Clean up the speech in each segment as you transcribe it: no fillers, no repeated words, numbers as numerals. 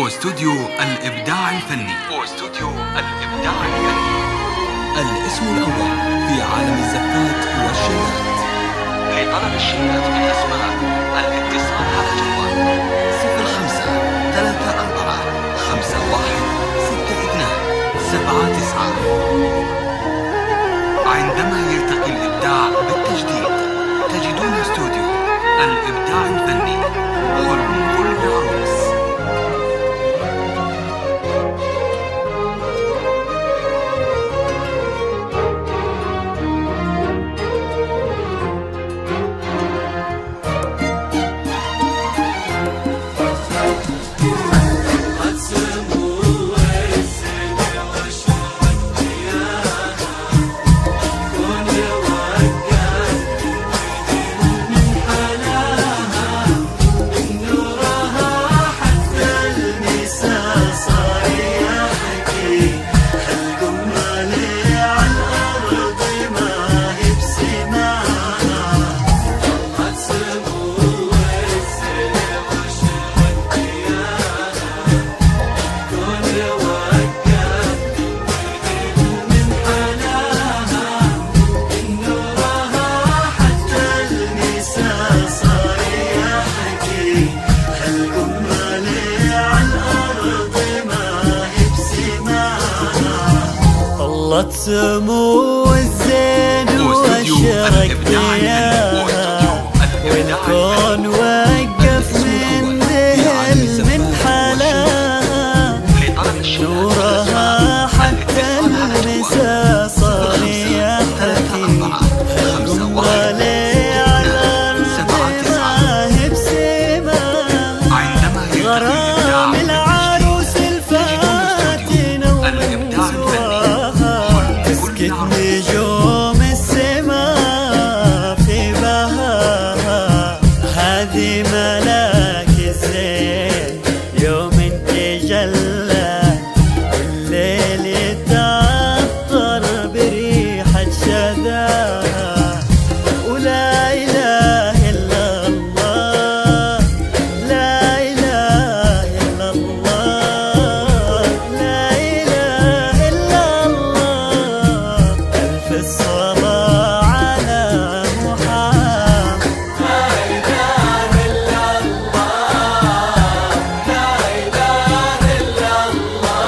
استوديو الإبداع الفني. استوديو الإبداع الفني. الاسم الأول في عالم الزفات والشيلات. لطلب الشيلات بالأسماء الاتصال على جوال 0534516279. عندما يلتقي الإبداع بالتجديد تجدون استوديو الإبداع الفني، حلم كل عروس. طلت سمو الزين واشرق ضياء، والكون وقف من ذهل من حلاها، نورها حتى المسا صار يحكي، القمر لي على الارض ما هي بسماها، غرام العروس الفاتنة ومن تسكت نجوم السماء في بهاها، هذه ملاك الزين يوم تجلى، الليل يتعطر بريحة شذاها، ولا إله إلا الله، لا إله إلا الله، لا إله إلا الله، ألف الصلاة على محمد. لا إله إلا الله، لا إله إلا الله،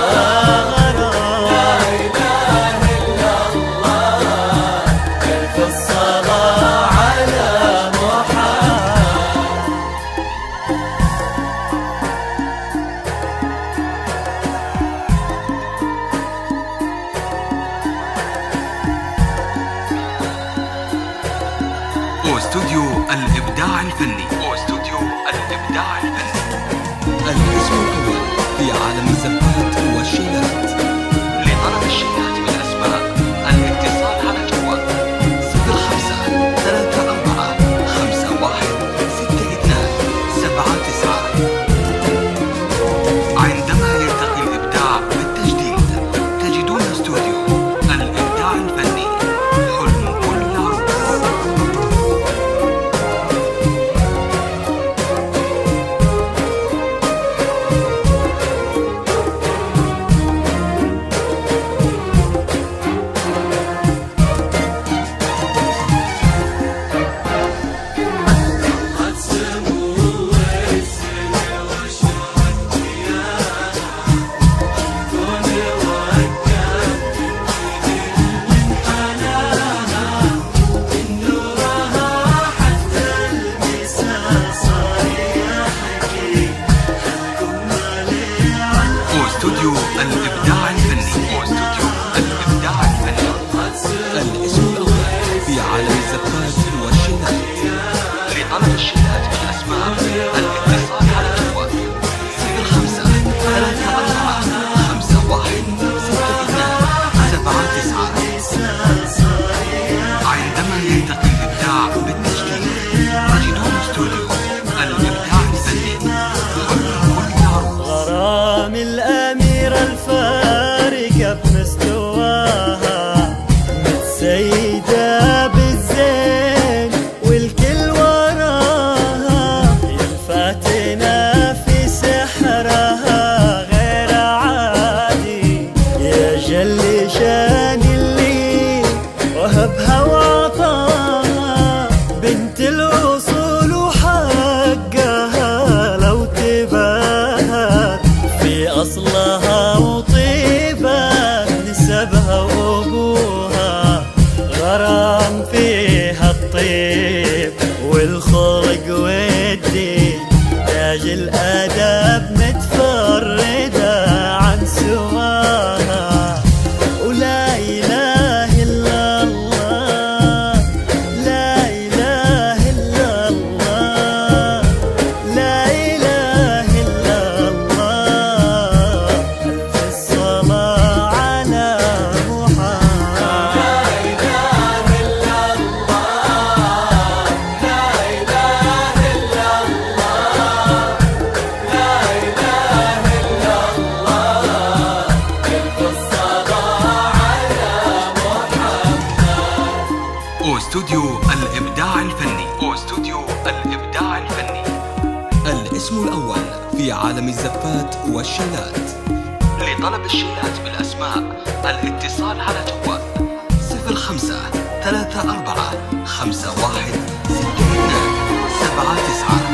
لا إله إلا الله، ألف الصلاة على محمد. استوديو الإبداع الفني. استوديو الإبداع الفني. الاسم الأول في عالم الزفات والشيلات. لطلب الشيلات بالأسماء الاتصال على جوال 0534516279. عندما يلتقي الإبداع بالتجديد تجدون استوديو الإبداع الفني، حلم كل عروس. الطيب والخلق والدين، تاج الأدب متفردة عن سواها. ولا إله إلا الله، لا إله إلا الله، لا إله إلا الله. ألف الصلاة على محمد. لا إله إلا الله، لا إله إلا الله، لا إله إلا الله. ألف الصلاة على محمد. واستوديو الإبداع الفني. واستوديو الإبداع الفني. الاسم الأول في عالم الزفات والشيلات. لطلب الشيلات بالأسماء الاتصال على جوال 05 34 51 62 79.